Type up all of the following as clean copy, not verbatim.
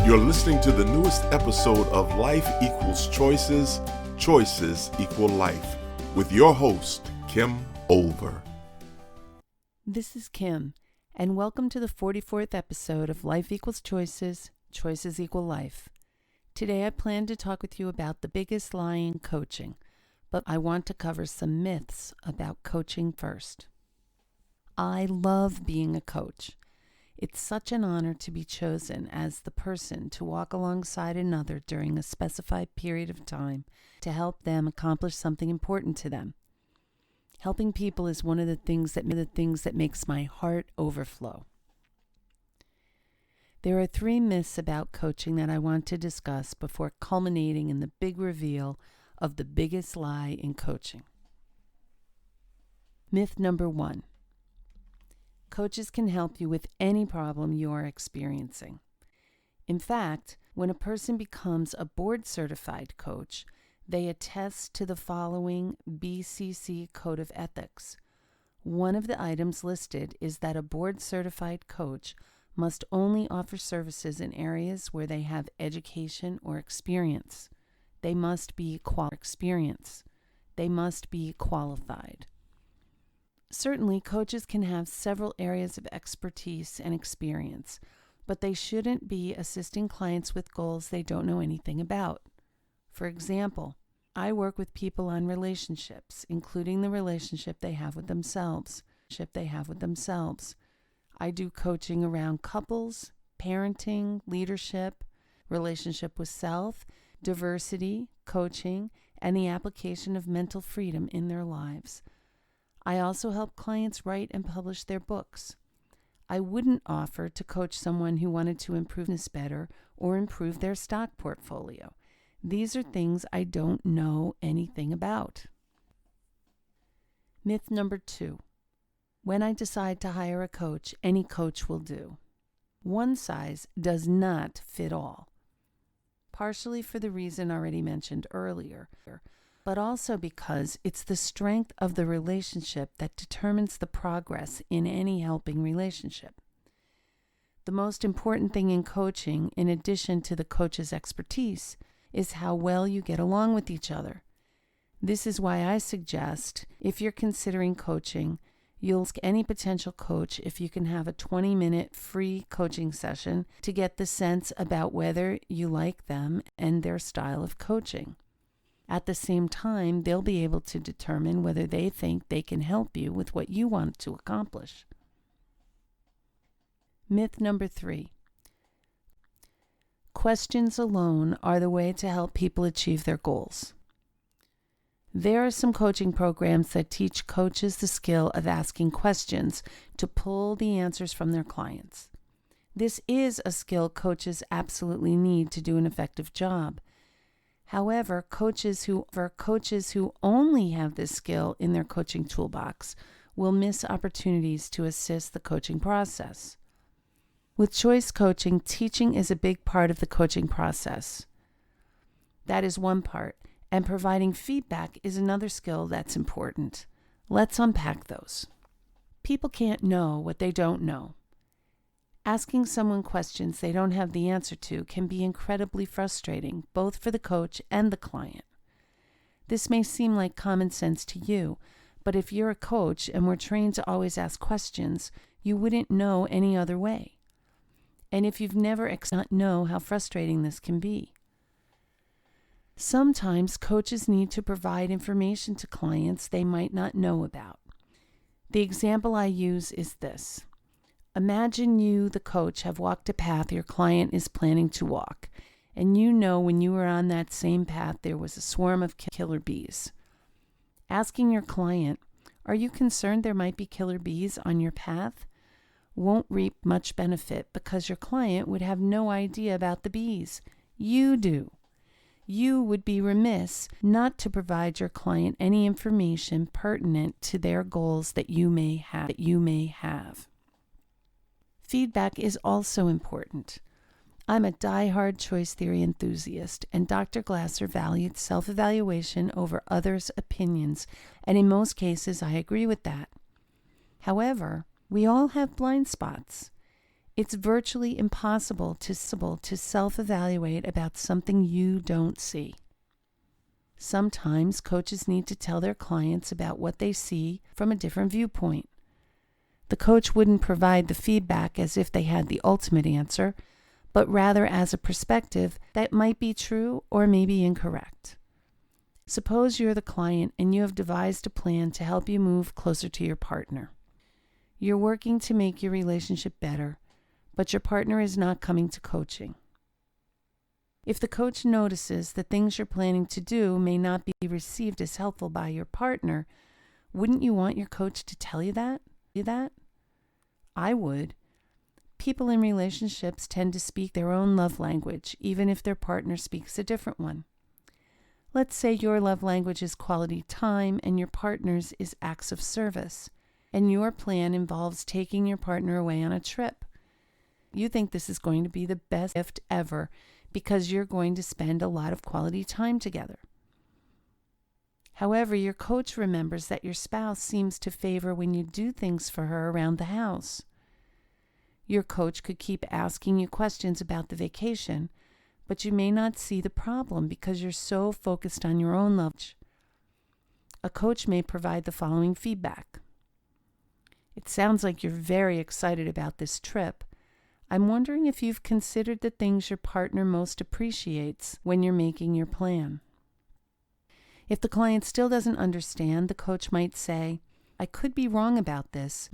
You're listening to the newest episode of Life Equals Choices, Choices Equal Life, with your host, Kim Over. This is Kim, and welcome to the 44th episode of Life Equals Choices, Choices Equal Life. Today I plan to talk with you about the biggest lie in coaching, but I want to cover some myths about coaching first. I love being a coach. It's such an honor to be chosen as the person to walk alongside another during a specified period of time to help them accomplish something important to them. Helping people is one of the things that makes my heart overflow. There are 3 myths about coaching that I want to discuss before culminating in the big reveal of the biggest lie in coaching. Myth number 1. Coaches can help you with any problem you are experiencing. In fact, when a person becomes a board-certified coach, they attest to the following BCC Code of Ethics. One of the items listed is that a board-certified coach must only offer services in areas where they have education or experience. They must be qualified. Certainly, coaches can have several areas of expertise and experience, but they shouldn't be assisting clients with goals they don't know anything about. For example, I work with people on relationships, including the relationship they have with themselves. I do coaching around couples, parenting, leadership, relationship with self, diversity, coaching, and the application of mental freedom in their lives. I also help clients write and publish their books. I wouldn't offer to coach someone who wanted to improve this better or improve their stock portfolio. These are things I don't know anything about. Myth number 2. When I decide to hire a coach, any coach will do. One size does not fit all. Partially for the reason already mentioned earlier, but also because it's the strength of the relationship that determines the progress in any helping relationship. The most important thing in coaching, in addition to the coach's expertise, is how well you get along with each other. This is why I suggest, if you're considering coaching, you'll ask any potential coach if you can have a 20-minute free coaching session to get the sense about whether you like them and their style of coaching. At the same time, they'll be able to determine whether they think they can help you with what you want to accomplish. Myth number 3. Questions alone are the way to help people achieve their goals. There are some coaching programs that teach coaches the skill of asking questions to pull the answers from their clients. This is a skill coaches absolutely need to do an effective job. However, coaches who only have this skill in their coaching toolbox will miss opportunities to assist the coaching process. With choice coaching, teaching is a big part of the coaching process. That is one part, and providing feedback is another skill that's important. Let's unpack those. People can't know what they don't know. Asking someone questions they don't have the answer to can be incredibly frustrating, both for the coach and the client. This may seem like common sense to you, but if you're a coach and were trained to always ask questions, you wouldn't know any other way. And if you've never not know how frustrating this can be. Sometimes coaches need to provide information to clients they might not know about. The example I use is this. Imagine you, the coach, have walked a path your client is planning to walk, and you know when you were on that same path there was a swarm of killer bees. Asking your client, "Are you concerned there might be killer bees on your path?" won't reap much benefit because your client would have no idea about the bees. You do. You would be remiss not to provide your client any information pertinent to their goals that you may have. Feedback is also important. I'm a die-hard choice theory enthusiast, and Dr. Glasser valued self-evaluation over others' opinions, and in most cases I agree with that. However, we all have blind spots, It's virtually impossible to self-evaluate about something you don't see. Sometimes coaches need to tell their clients about what they see from a different viewpoint. The coach wouldn't provide the feedback as if they had the ultimate answer, but rather as a perspective that might be true or may be incorrect. Suppose you're the client and you have devised a plan to help you move closer to your partner. You're working to make your relationship better, but your partner is not coming to coaching. If the coach notices that things you're planning to do may not be received as helpful by your partner, wouldn't you want your coach to tell you that? I would. People in relationships tend to speak their own love language, even if their partner speaks a different one. Let's say your love language is quality time and your partner's is acts of service, and your plan involves taking your partner away on a trip. You think this is going to be the best gift ever because you're going to spend a lot of quality time together. However, your coach remembers that your spouse seems to favor when you do things for her around the house. Your coach could keep asking you questions about the vacation, but you may not see the problem because you're so focused on your own love. A coach may provide the following feedback. It sounds like you're very excited about this trip. I'm wondering if you've considered the things your partner most appreciates when you're making your plan. If the client still doesn't understand, the coach might say, I could be wrong about this,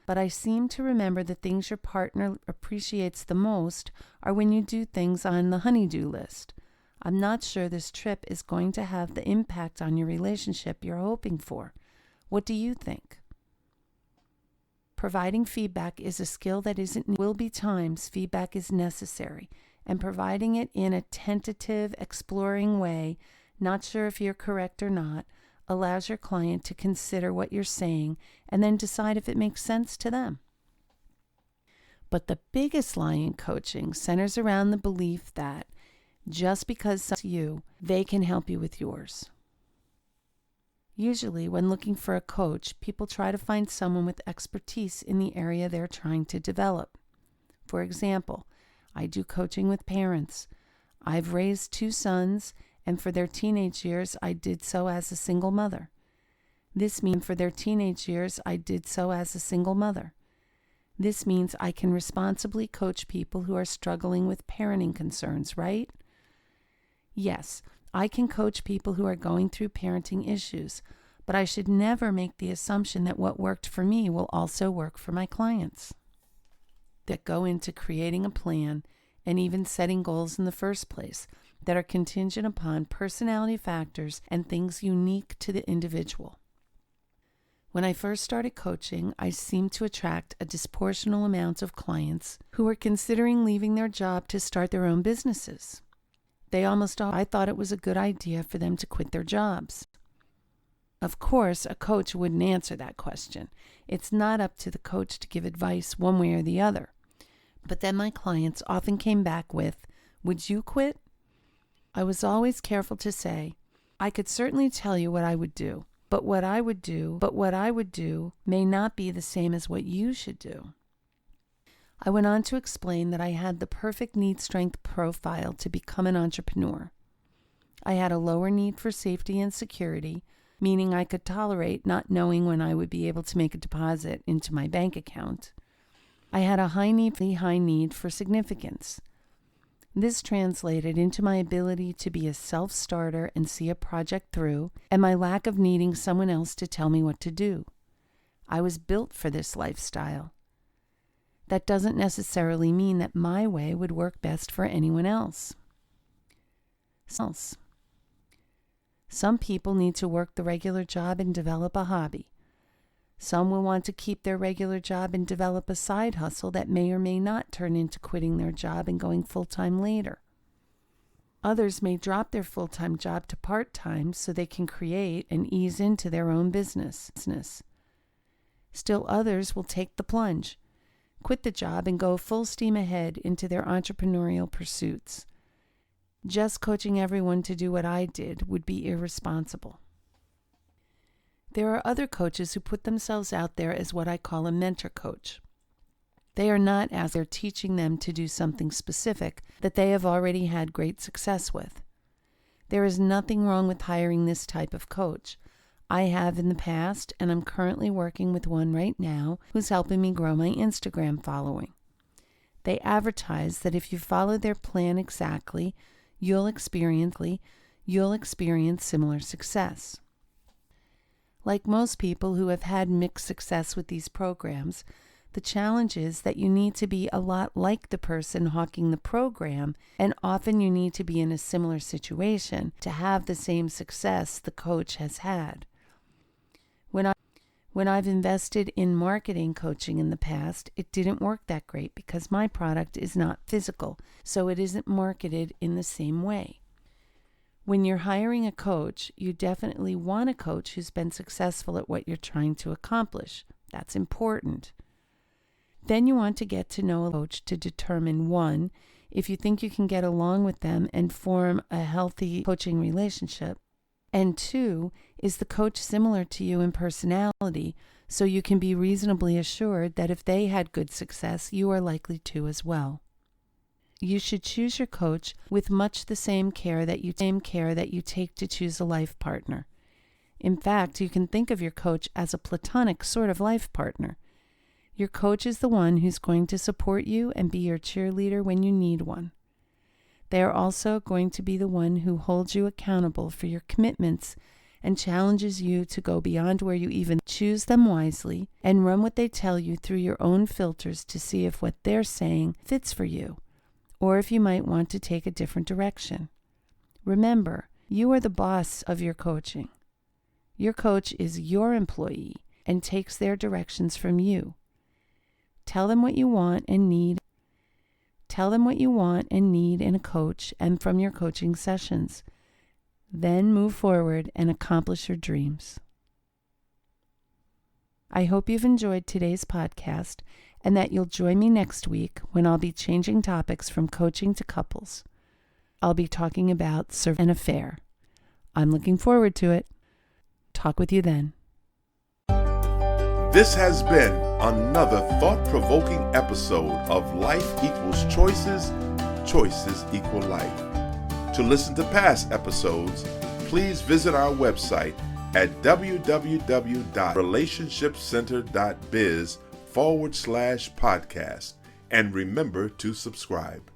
but I seem to remember the things your partner appreciates the most are when you do things on the honey-do list. I'm not sure this trip is going to have the impact on your relationship you're hoping for. What do you think? Providing feedback is a skill that will be times feedback is necessary, and providing it in a tentative, exploring way, not sure if you're correct or not, allows your client to consider what you're saying and then decide if it makes sense to them. But the biggest lie in coaching centers around the belief that just because someone's you, they can help you with yours. Usually, when looking for a coach, people try to find someone with expertise in the area they're trying to develop. For example, I do coaching with parents. I've raised 2 sons, and for their teenage years, I did so as a single mother. This means I can responsibly coach people who are struggling with parenting concerns, right? Yes, I can coach people who are going through parenting issues, but I should never make the assumption that what worked for me will also work for my clients. That go into creating a plan and even setting goals in the first place that are contingent upon personality factors and things unique to the individual. When I first started coaching, I seemed to attract a disproportionate amount of clients who were considering leaving their job to start their own businesses. I thought it was a good idea for them to quit their jobs. Of course, a coach wouldn't answer that question. It's not up to the coach to give advice one way or the other. But then my clients often came back with, would you quit? I was always careful to say, I could certainly tell you what I would do, but what I would do may not be the same as what you should do. I went on to explain that I had the perfect need-strength profile to become an entrepreneur. I had a lower need for safety and security, meaning I could tolerate not knowing when I would be able to make a deposit into my bank account. I had a high need for significance. This translated into my ability to be a self-starter and see a project through, and my lack of needing someone else to tell me what to do. I was built for this lifestyle. That doesn't necessarily mean that my way would work best for anyone else. Some people need to work the regular job and develop a hobby. Some will want to keep their regular job and develop a side hustle that may or may not turn into quitting their job and going full-time later. Others may drop their full-time job to part-time so they can create and ease into their own business. Still others will take the plunge, quit the job, and go full steam ahead into their entrepreneurial pursuits. Just coaching everyone to do what I did would be irresponsible. There are other coaches who put themselves out there as what I call a mentor coach. They are not as they're teaching them to do something specific that they have already had great success with. There is nothing wrong with hiring this type of coach. I have in the past, and I'm currently working with one right now who's helping me grow my Instagram following. They advertise that if you follow their plan exactly, you'll experience similar success. Like most people who have had mixed success with these programs, the challenge is that you need to be a lot like the person hawking the program, and often you need to be in a similar situation to have the same success the coach has had. When I've invested in marketing coaching in the past, it didn't work that great because my product is not physical, so it isn't marketed in the same way. When you're hiring a coach, you definitely want a coach who's been successful at what you're trying to accomplish. That's important. Then you want to get to know a coach to determine, 1, if you think you can get along with them and form a healthy coaching relationship, and 2, is the coach similar to you in personality, so you can be reasonably assured that if they had good success, you are likely to as well. You should choose your coach with much the same care that you take to choose a life partner. In fact, you can think of your coach as a platonic sort of life partner. Your coach is the one who's going to support you and be your cheerleader when you need one. They are also going to be the one who holds you accountable for your commitments and challenges you to go beyond where you even choose them wisely and run what they tell you through your own filters to see if what they're saying fits for you, or if you might want to take a different direction. Remember, you are the boss of your coaching. Your coach is your employee and takes their directions from you. Tell them what you want and need. Tell them what you want and need in a coach and from your coaching sessions. Then move forward and accomplish your dreams. I hope you've enjoyed today's podcast and that you'll join me next week when I'll be changing topics from coaching to couples. I'll be talking about an affair. I'm looking forward to it. Talk with you then. This has been another thought-provoking episode of Life Equals Choices, Choices Equal Life. To listen to past episodes, please visit our website at www.relationshipcenter.biz/podcast and remember to subscribe.